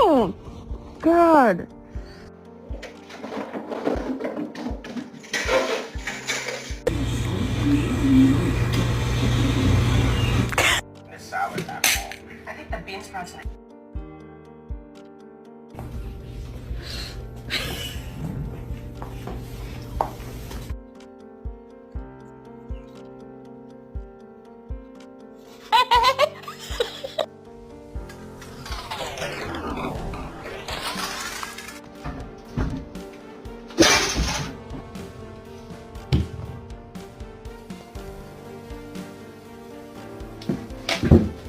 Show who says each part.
Speaker 1: Oh, God.
Speaker 2: The sour apple. I think the bean sprouts.